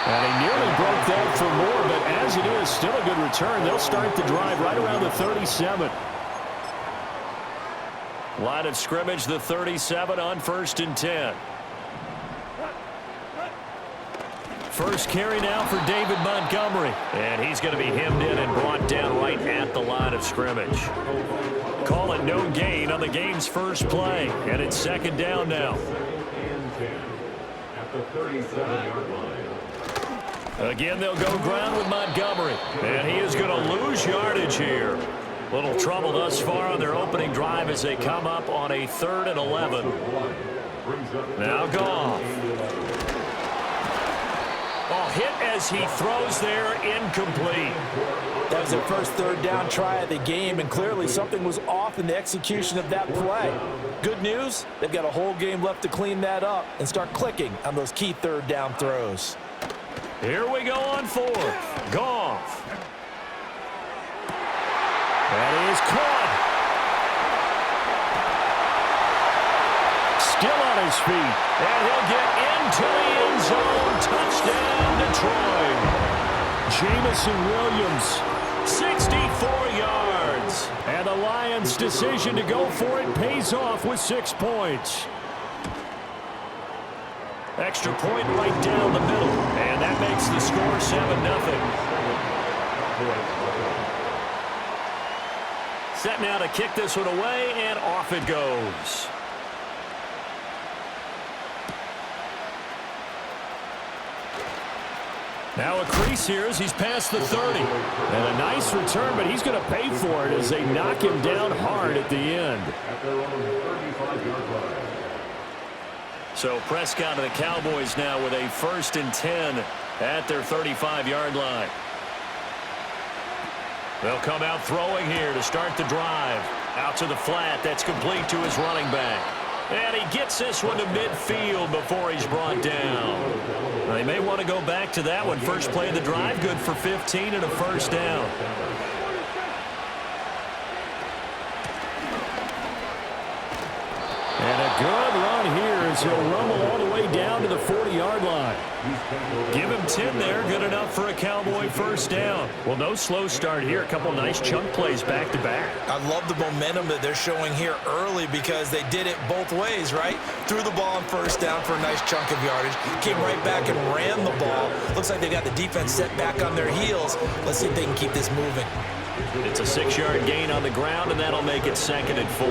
And he nearly broke that for more, but as it is, still a good return. They'll start the drive right around the 37. Line of scrimmage, the 37 on 1st and 10. First carry now for David Montgomery. And he's going to be hemmed in and brought down right at the line of scrimmage. Call it no gain on the game's first play. And it's 2nd down now. At the 37-yard line. Again, they'll go ground with Montgomery. And he is going to lose yardage here. Little trouble thus far on their opening drive as they come up on a 3rd and 11. Now Goff. Oh, hit as he throws there, incomplete. That was their first 3rd down try of the game, and clearly something was off in the execution of that play. Good news, they've got a whole game left to clean that up and start clicking on those key 3rd down throws. Here we go on 4th. Goff. That is caught. Still on his feet. And he'll get into the end zone. Touchdown, Detroit. Jamison Williams, 64 yards. And the Lions' decision to go for it pays off with 6 points. Extra point right down the middle. And that makes the score 7-0. Set now to kick this one away, and off it goes. Now a crease here as he's past the 30. And a nice return, but he's going to pay for it as they knock him down hard at the end. So Prescott and the Cowboys now with a 1st and 10 at their 35-yard line. They'll come out throwing here to start the drive. Out to the flat. That's complete to his running back. And he gets this one to midfield before he's brought down. Now, they may want to go back to that one. First play of the drive, good for 15 and a 1st down. And a good run here as he'll rumble all the way down to the 40-yard line. Give him 10 there, good enough for a Cowboy 1st down. Well, no slow start here. A couple nice chunk plays back-to-back. I love the momentum that they're showing here early because they did it both ways, right? Threw the ball on 1st down for a nice chunk of yardage. Came right back and ran the ball. Looks like they got the defense set back on their heels. Let's see if they can keep this moving. It's a 6-yard gain on the ground, and that'll make it 2nd and 4.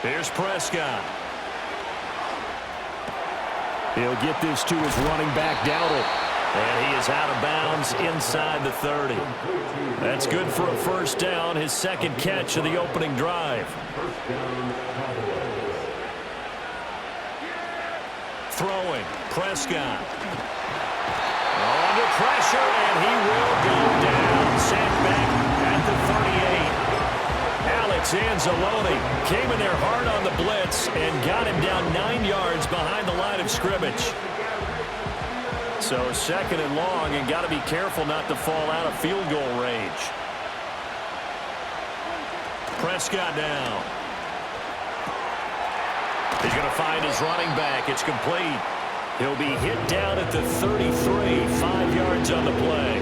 Here's Prescott. He'll get this to his running back, Dowdle. And he is out of bounds inside the 30. That's good for a 1st down, his 2nd catch of the opening drive. Throwing, Prescott. Under pressure, and he will go down. Sacked back at the 38. Alex Anzalone came in there hard on the blitz and got him down 9 yards behind the line of scrimmage. So 2nd and long, and got to be careful not to fall out of field goal range. Prescott now. He's going to find his running back. It's complete. He'll be hit down at the 33, 5 yards on the play.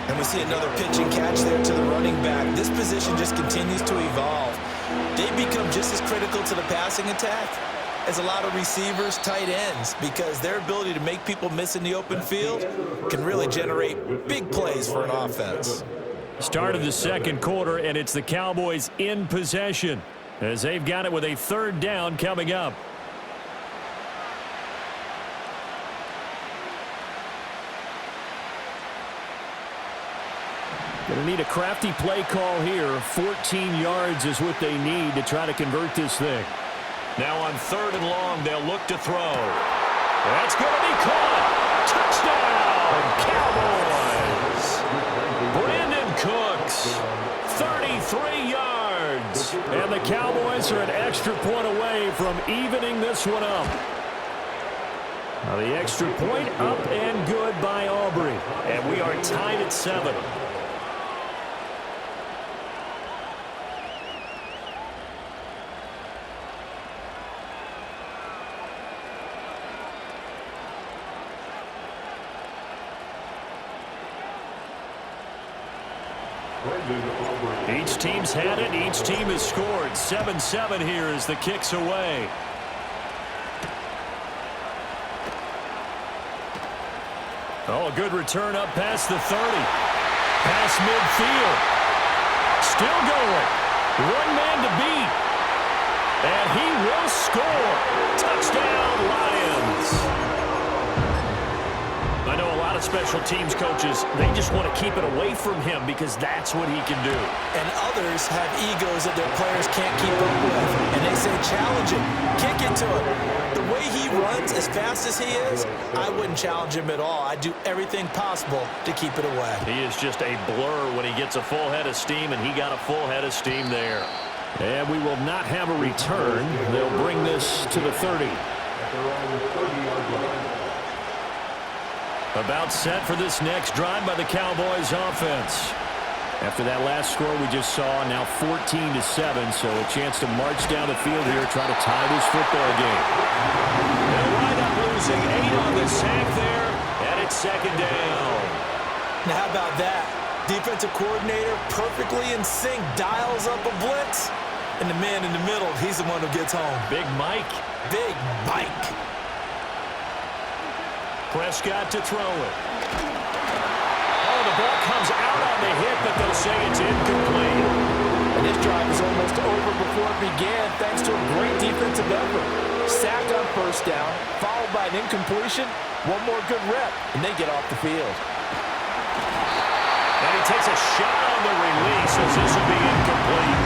And we see another pitch and catch there to the running back. This position just continues to evolve. They become just as critical to the passing attack as a lot of receivers, tight ends, because their ability to make people miss in the open field can really generate big plays for an offense. Start of the 2nd quarter, and it's the Cowboys in possession as they've got it with a 3rd down coming up. Going to need a crafty play call here. 14 yards is what they need to try to convert this thing. Now on 3rd and long, they'll look to throw. That's going to be caught. Touchdown, Cowboys. Brandon Cooks, 33 yards. And the Cowboys are an extra point away from evening this one up. Now the extra point up and good by Aubrey. And we are tied at 7. Each team's had it. Each team has scored. 7-7 here as the kick's away. Oh, good return up past the 30. Past midfield. Still going. One man to beat. And he will score. Touchdown, Lions. I know a lot of special teams coaches, they just want to keep it away from him because that's what he can do. And others have egos that their players can't keep up with. And they say, challenge him, kick it to him. The way he runs as fast as he is, I wouldn't challenge him at all. I'd do everything possible to keep it away. He is just a blur when he gets a full head of steam, and he got a full head of steam there. And we will not have a return. They'll bring this to the 30. About set for this next drive by the Cowboys offense. After that last score we just saw, now 14-7, so a chance to march down the field here, try to tie this football game. They'll wind up losing 8 on the sack there, and it's second down. Now how about that? Defensive coordinator perfectly in sync, dials up a blitz, and the man in the middle, he's the one who gets home. Big Mike. Big Mike. Prescott to throw it. Oh, the ball comes out on the hit, but they'll say it's incomplete. And this drive is almost over before it began thanks to a great defensive effort. Sacked on first down, followed by an incompletion, one more good rep, and they get off the field. And he takes a shot on the release as this will be incomplete.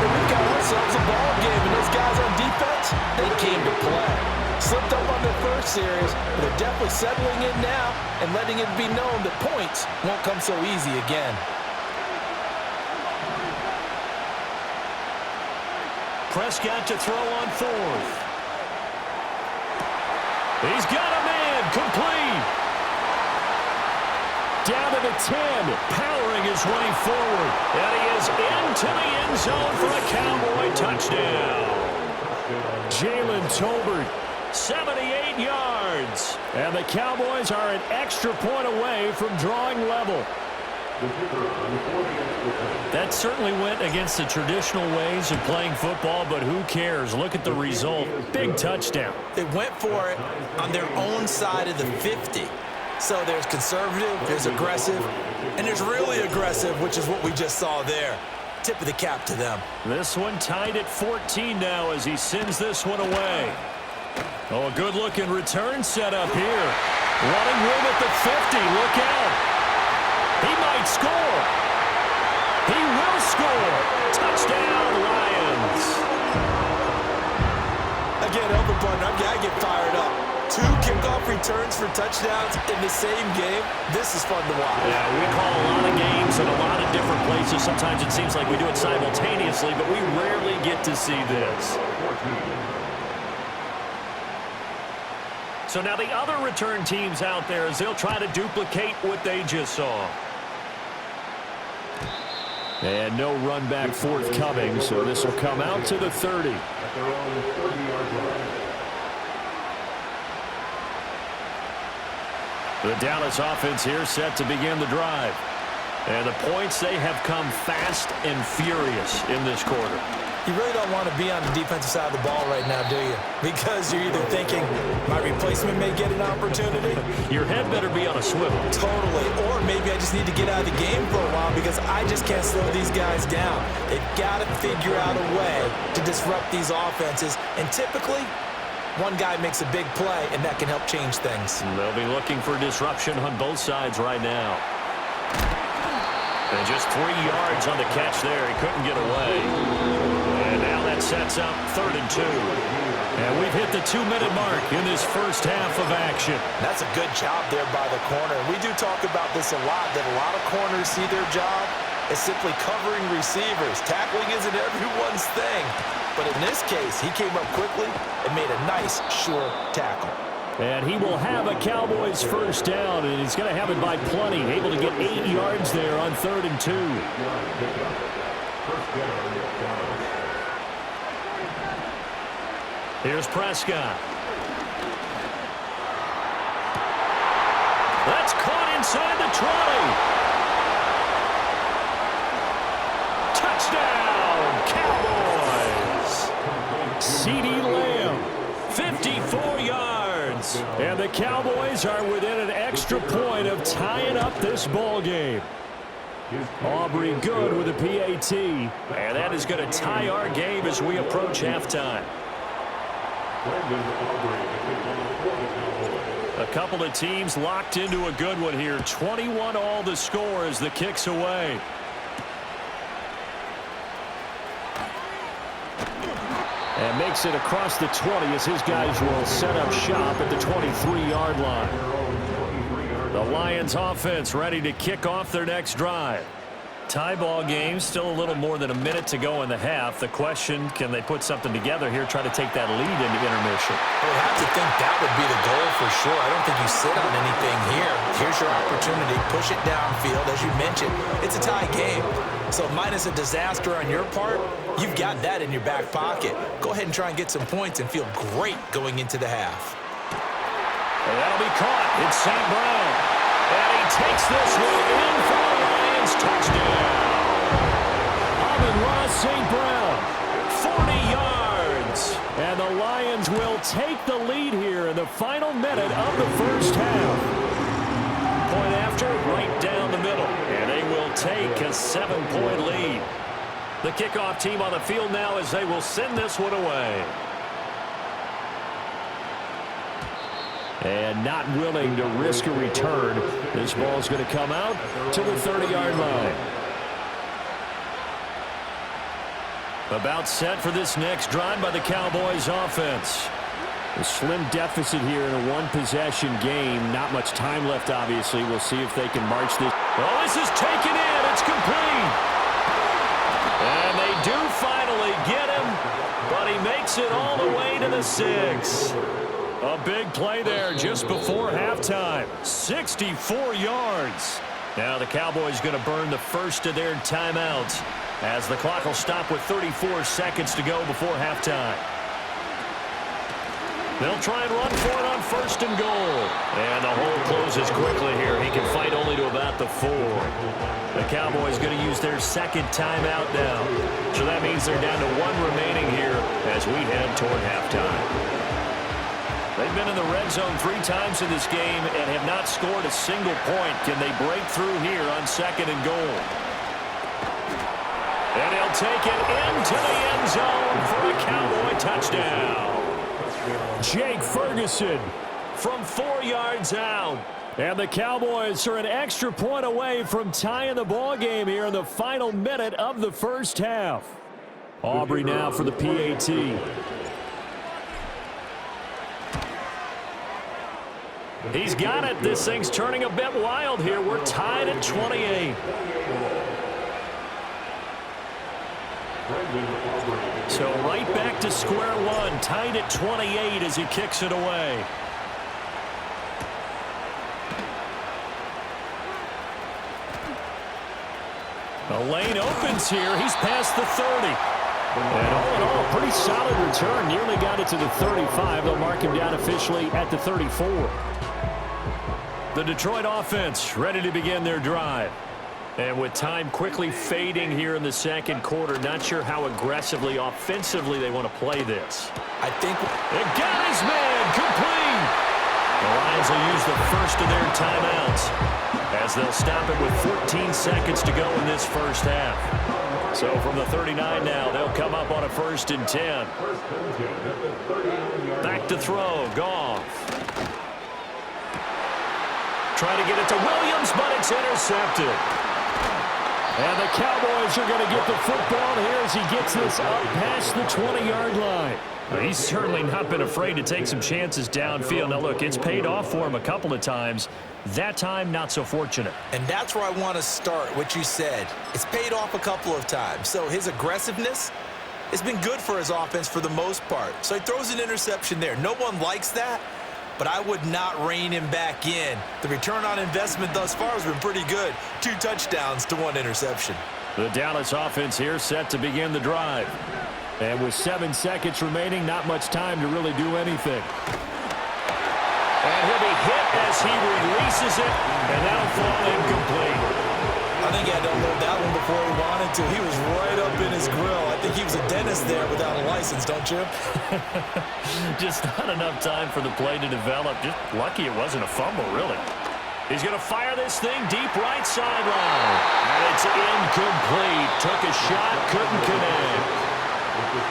We've got ourselves a ball game, and those guys on defense, they came to play. Slipped up on their first series, but they're definitely settling in now and letting it be known that points won't come so easy again. Prescott to throw on fourth. He's got a man, complete. Down to the 10, powering his way forward. And he is into the end zone for a Cowboy touchdown. Jalen Tolbert, 78 yards. And the Cowboys are an extra point away from drawing level. That certainly went against the traditional ways of playing football, but who cares? Look at the result. Big touchdown. They went for it on their own side of the 50. So there's conservative, there's aggressive, and there's really aggressive, which is what we just saw there. Tip of the cap to them. This one tied at 14 now as he sends this one away. Oh, a good-looking return set up here. Running room at the 50. Look out. He might score. He will score. Touchdown, Lions. Again, Elder Button, I get fired up. 2 kickoff returns for touchdowns in the same game. This is fun to watch. Yeah, we call a lot of games in a lot of different places. Sometimes it seems like we do it simultaneously, but we rarely get to see this. So now the other return teams out there as they'll try to duplicate what they just saw. And no run back forthcoming, so this will come out to the 30. The Dallas offense here set to begin the drive. And the points, they have come fast and furious in this quarter. You really don't want to be on the defensive side of the ball right now, do you? Because you're either thinking, my replacement may get an opportunity. Your head better be on a swivel. Totally. Or maybe I just need to get out of the game for a while because I just can't slow these guys down. They've got to figure out a way to disrupt these offenses. And typically, one guy makes a big play, and that can help change things. They'll be looking for disruption on both sides right now. And just 3 yards on the catch there. He couldn't get away. And now that sets up 3rd and 2. And we've hit the 2-minute mark in this first half of action. That's a good job there by the corner. We do talk about this a lot, that a lot of corners see their job as simply covering receivers. Tackling isn't everyone's thing. But in this case, he came up quickly and made a nice, sure tackle. And he will have a Cowboys first down, and he's going to have it by plenty. Able to get 8 yards there on 3rd and 2. Here's Prescott. That's caught inside the 20. Touchdown, Cowboys! CeeDee Lamb, 54 yards. And the Cowboys are within an extra point of tying up this ball game. Aubrey good with a PAT. And that is going to tie our game as we approach halftime. A couple of teams locked into a good one here. 21 all the score as the kick's away. And makes it across the 20 as his guys will set up shop at the 23-yard line. The Lions offense ready to kick off their next drive. Tie ball game, still a little more than a minute to go in the half. The question, can they put something together here, try to take that lead into intermission? I would have to think that would be the goal for sure. I don't think you sit on anything here. Here's your opportunity. Push it downfield. As you mentioned, it's a tie game. So minus a disaster on your part, you've got that in your back pocket. Go ahead and try and get some points and feel great going into the half. And that'll be caught. It's St. Brown. And he takes this one in for the Lions. Touchdown. Amon-Ra St. Brown, 40 yards. And the Lions will take the lead here in the final minute of the first half. Point after, right down the middle. And they will take a 7-point lead. The kickoff team on the field now as they will send this one away. And not willing to risk a return. This ball's going to come out to the 30-yard line. About set for this next drive by the Cowboys offense. A slim deficit here in a one-possession game. Not much time left, obviously. We'll see if they can march this. Well, this is taken in. It's complete. And they do finally get him, but he makes it all the way to the 6. A big play there just before halftime. 64 yards. Now the Cowboys going to burn the first of their timeouts as the clock will stop with 34 seconds to go before halftime. They'll try and run for it on first and goal. And the hole closes quickly here. He can fight only to about the 4. The Cowboys going to use their second timeout now. So that means they're down to 1 remaining here as we head toward halftime. They've been in the red zone 3 times in this game and have not scored a single point. Can they break through here on second and goal? And he'll take it into the end zone for a Cowboy touchdown. Jake Ferguson from 4 yards out. And the Cowboys are an extra point away from tying the ball game here in the final minute of the first half. Aubrey now for the PAT. He's got it. This thing's turning a bit wild here. We're tied at 28. So right back to square one. Tied at 28 as he kicks it away. The lane opens here. He's past the 30. And all in all, a pretty solid return. Nearly got it to the 35. They'll mark him down officially at the 34. The Detroit offense ready to begin their drive. And with time quickly fading here in the second quarter, not sure how aggressively, offensively they want to play this. I think it got his man complete. The Lions will use the first of their timeouts as they'll stop it with 14 seconds to go in this first half. So from the 39 now, they'll come up on a 1st and 10. Back to throw, Goff. Try to get it to Williams, but it's intercepted. And the Cowboys are going to get the football here as he gets this up past the 20-yard line. He's certainly not been afraid to take some chances downfield. Now, look, it's paid off for him a couple of times. That time, not so fortunate. And that's where I want to start, what you said. It's paid off a couple of times. So his aggressiveness has been good for his offense for the most part. So he throws an interception there. No one likes that, but I would not rein him back in. The return on investment thus far has been pretty good. 2 touchdowns to 1 interception. The Dallas offense here set to begin the drive. And with 7 seconds remaining, not much time to really do anything. And he'll be hit as he releases it, and that'll fall incomplete. A think he had to unload that one before he wanted to. He was right up in his grill. I think he was a dentist there without a license, don't you? Just not enough time for the play to develop. Just lucky it wasn't a fumble, really. He's going to fire this thing deep right sideline. And it's incomplete. Took a shot, couldn't connect.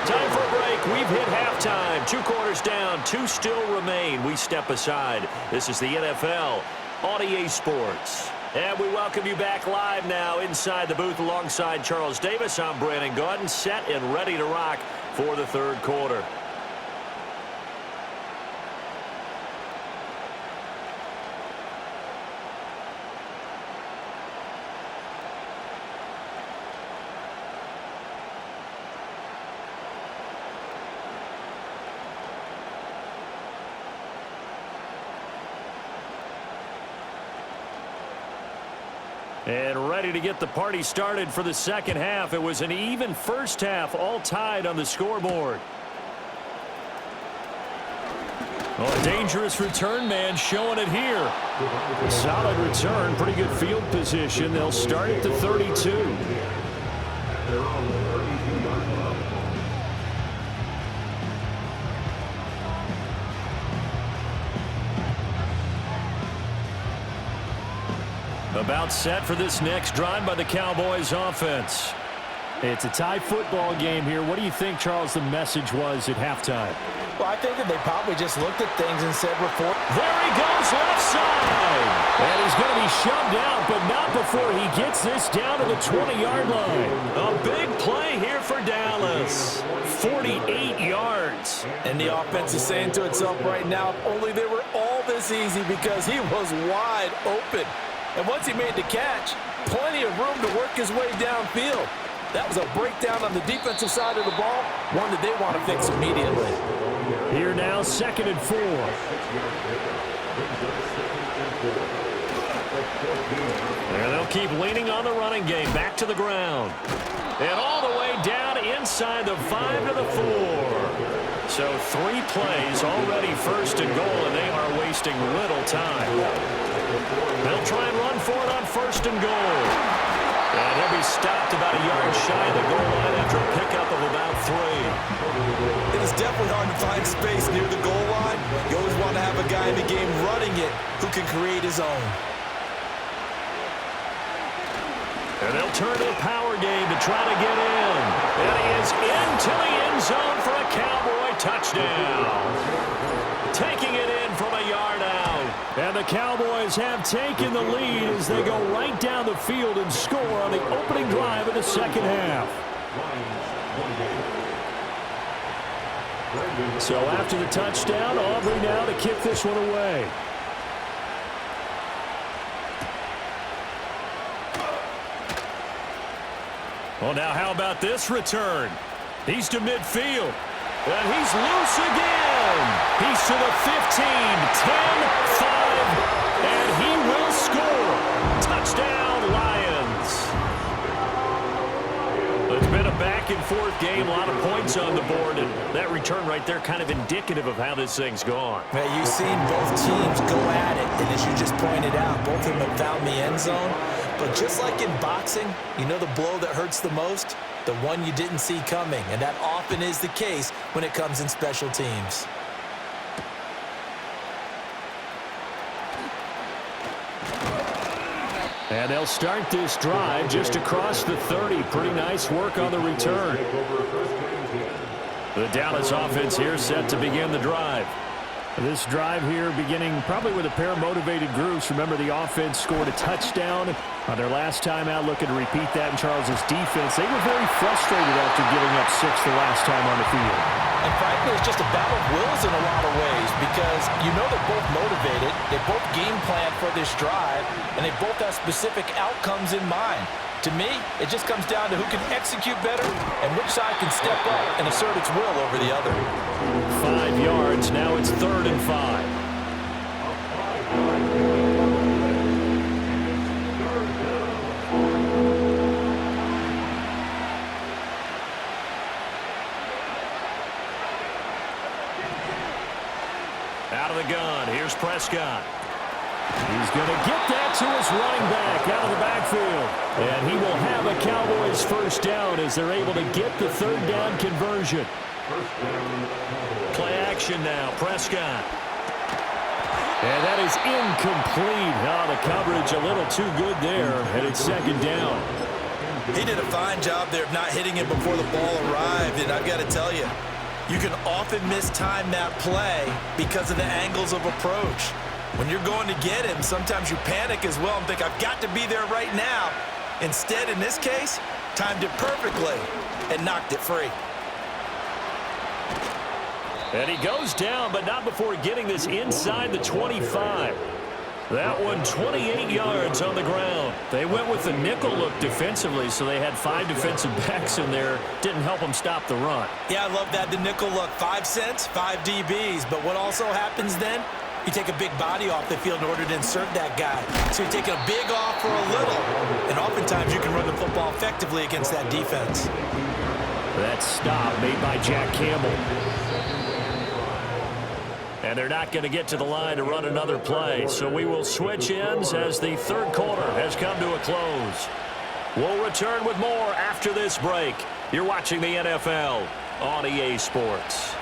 Time for a break. We've hit halftime. 2 quarters down, 2 still remain. We step aside. This is the NFL on EA Sports. And we welcome you back live now inside the booth alongside Charles Davis. I'm Brandon Gaudin, set and ready to rock for the 3rd quarter. And ready to get the party started for the 2nd half. It was an even first half, all tied on the scoreboard. Oh, a dangerous return man showing it here. A solid return, pretty good field position. They'll start at the 32. About set for this next drive by the Cowboys offense. It's a tie football game here. What do you think, Charles, the message was at halftime? Well, I think that they probably just looked at things and said, "Report." There he goes, left side. And he's going to be shoved out, but not before he gets this down to the 20-yard line. A big play here for Dallas. 48 yards. And the offense is saying to itself right now, if only they were all this easy, because he was wide open. And once he made the catch, plenty of room to work his way downfield. That was a breakdown on the defensive side of the ball, one that they want to fix immediately. Here now, 2nd and 4. And they'll keep leaning on the running game. Back to the ground. And all the way down inside the 5 to the 4. So 3 plays already 1st and goal, and they are wasting little time. They'll try and run for it on 1st and goal. And he'll be stopped about a yard shy of the goal line after a pickup of about 3. It is definitely hard to find space near the goal line. You always want to have a guy in the game running it who can create his own. And they'll turn to the power game to try to get in. And he is into the end zone for a Cowboy touchdown. Taking it in from a yard out. And the Cowboys have taken the lead as they go right down the field and score on the opening drive of the 2nd half. So after the touchdown, Aubrey now to kick this one away. Well, now how about this return? He's to midfield. And he's loose again. He's to the 15, 10, 5, and he will score. Touchdown, Lions. It's been a back-and-forth game, a lot of points on the board, and that return right there kind of indicative of how this thing's gone. Man, you've seen both teams go at it, and as you just pointed out, both of them have found the end zone. But just like in boxing, you know the blow that hurts the most? The one you didn't see coming, and that often is the case when it comes in special teams. And they'll start this drive just across the 30. Pretty nice work on the return. The Dallas offense here set to begin the drive. This drive here beginning probably with a pair of motivated groups. Remember, the offense scored a touchdown on their last time out, looking to repeat that in Charles's defense. They were very frustrated after giving up 6 the last time on the field. And frankly, it's just a battle of wills in a lot of ways, because you know they're both motivated, they both game plan for this drive, and they both have specific outcomes in mind. To me, it just comes down to who can execute better and which side can step up and assert its will over the other. 5 yards, now it's 3rd and 5. Out of the gun, here's Prescott. He's going to get that to his running back out of the backfield. And he will have a Cowboys first down as they're able to get the third down conversion. Play action now, Prescott. And that is incomplete. Oh, the coverage a little too good there, and it's second down. He did a fine job there of not hitting it before the ball arrived, and I've got to tell you, you can often mistime that play because of the angles of approach. When you're going to get him, sometimes you panic as well and think, I've got to be there right now. Instead, in this case, timed it perfectly and knocked it free. And he goes down, but not before getting this inside the 25. That one 28 yards on the ground. They went with the nickel look defensively, so they had 5 defensive backs in there. Didn't help them stop the run. Yeah, I love that, the nickel look. 5 cents, 5 DBs. But what also happens then? You take a big body off the field in order to insert that guy. So you're taking a big off for a little. And oftentimes you can run the football effectively against that defense. That stop made by Jack Campbell. And they're not going to get to the line to run another play. So we will switch ends as the third quarter has come to a close. We'll return with more after this break. You're watching the NFL on EA Sports.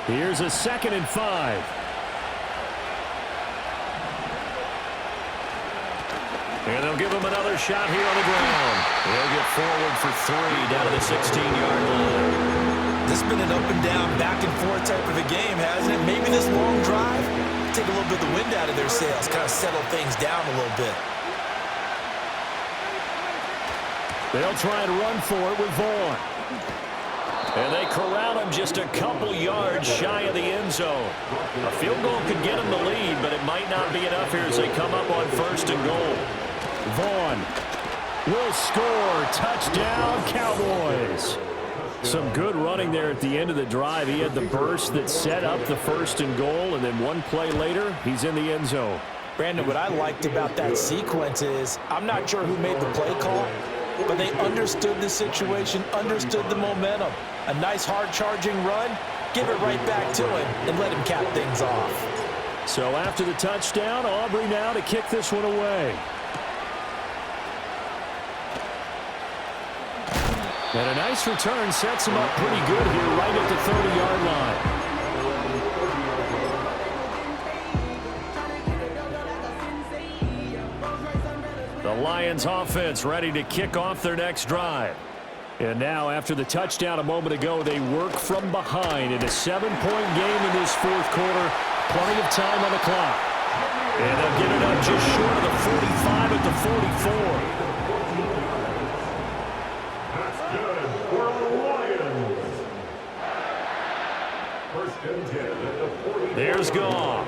Here's a 2nd and 5. And they'll give him another shot here on the ground. They'll get forward for 3 down to the 16-yard line. This has been an up-and-down, back-and-forth type of a game, hasn't it? Maybe this long drive, take a little bit of the wind out of their sails, kind of settle things down a little bit. They'll try to run for it with Vaughn. And they corral him just a couple yards shy of the end zone. A field goal could get him the lead, but it might not be enough here as they come up on 1st and goal. Vaughn will score. Touchdown, Cowboys. Some good running there at the end of the drive. He had the burst that set up the 1st and goal, and then one play later, he's in the end zone. Brandon, what I liked about that sequence is I'm not sure who made the play call, but they understood the situation, understood the momentum. A nice hard-charging run, give it right back to him, and let him cap things off. So after the touchdown, Aubrey now to kick this one away. And a nice return sets him up pretty good here right at the 30-yard line. The Lions offense ready to kick off their next drive. And now after the touchdown a moment ago, they work from behind in a 7-point game in this 4th quarter. Plenty of time on the clock. And they'll get it up just short of the 45 at the 44. There's Goff.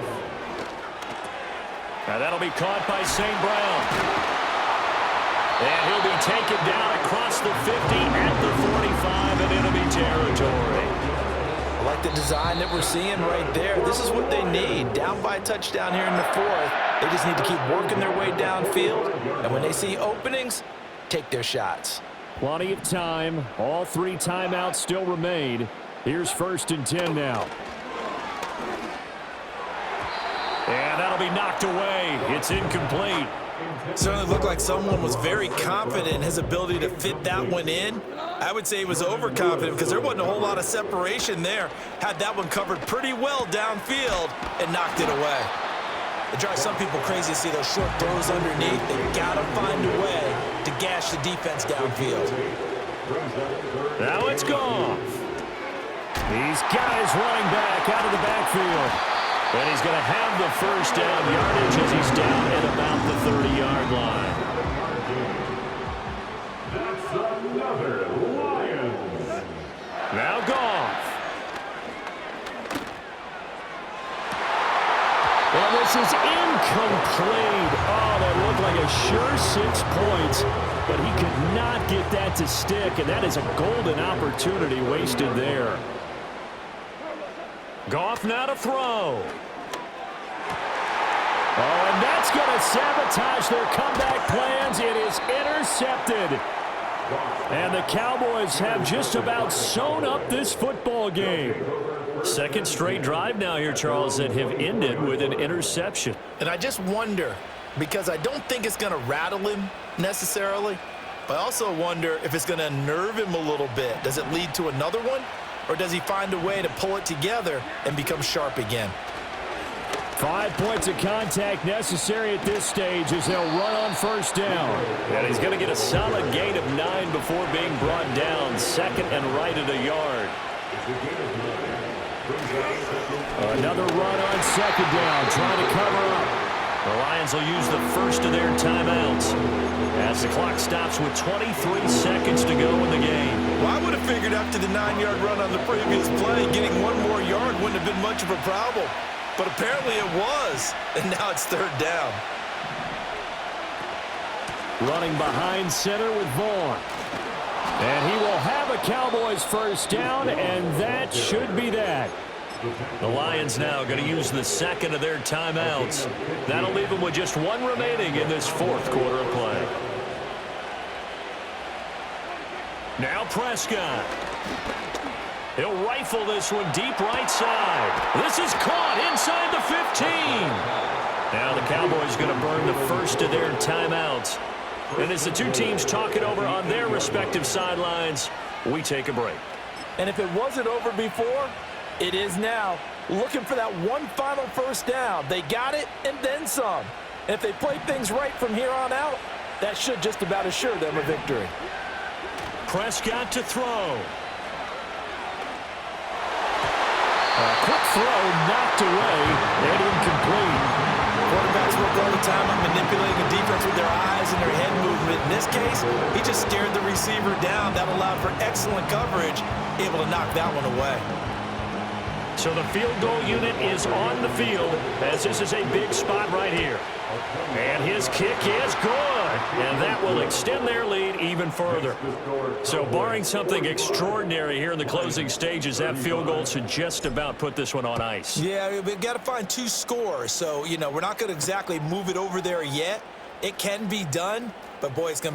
Now that'll be caught by St. Brown. And he'll be taken down across the 50 at the 45 and enemy territory. I like the design that we're seeing right there. This is what they need. Down by a touchdown here in the 4th. They just need to keep working their way downfield. And when they see openings, take their shots. Plenty of time. All 3 timeouts still remain. Here's 1st and 10 now. And that'll be knocked away. It's incomplete. Certainly looked like someone was very confident in his ability to fit that one in. I would say he was overconfident because there wasn't a whole lot of separation there. Had that one covered pretty well downfield and knocked it away. It drives some people crazy to see those short throws underneath. They've got to find a way to gash the defense downfield. Now it's Goff. He's got his running back out of the backfield. And he's going to have the first down yardage as he's down at about the 30-yard line. That's another Lions. Now Goff. And this is incomplete. Oh, that looked like a sure 6 points, but he could not get that to stick, and that is a golden opportunity wasted there. Goff now to throw. Oh, and that's going to sabotage their comeback plans. It is intercepted. And the Cowboys have just about sewn up this football game. Second straight drive now here, Charles, that have ended with an interception. And I just wonder, because I don't think it's going to rattle him necessarily, but I also wonder if it's going to unnerve him a little bit. Does it lead to another one, or does he find a way to pull it together and become sharp again? 5 points of contact necessary at this stage as they'll run on first down. And he's going to get a solid gain of 9 before being brought down. Second and right at a yard. Another run on second down, trying to cover up. The Lions will use the first of their timeouts as the clock stops with 23 seconds to go in the game. Well, I would have figured after the 9-yard run on the previous play, getting one more yard wouldn't have been much of a problem. But apparently it was, and now it's third down. Running behind center with Vaughn. And he will have a Cowboys first down, and that should be that. The Lions now going to use the second of their timeouts. That'll leave them with just one remaining in this fourth quarter of play. Now Prescott. He'll rifle this one deep right side. This is caught inside the 15. Now the Cowboys going to burn the first of their timeouts. And as the two teams talk it over on their respective sidelines, we take a break. And if it wasn't over before, it is now. Looking for that one final first down. They got it and then some. And if they play things right from here on out, that should just about assure them a victory. Prescott to throw. A quick throw knocked away and incomplete. Quarterbacks work all the time on manipulating the defense with their eyes and their head movement. In this case, he just stared the receiver down. That allowed for excellent coverage, able to knock that one away. So the field goal unit is on the field as this is a big spot right here. And his kick is good. And that will extend their lead even further. So barring something extraordinary here in the closing stages, that field goal should just about put this one on ice. Yeah, we've got to find 2 scores. So, we're not going to exactly move it over there yet. It can be done, but boy, it's going to be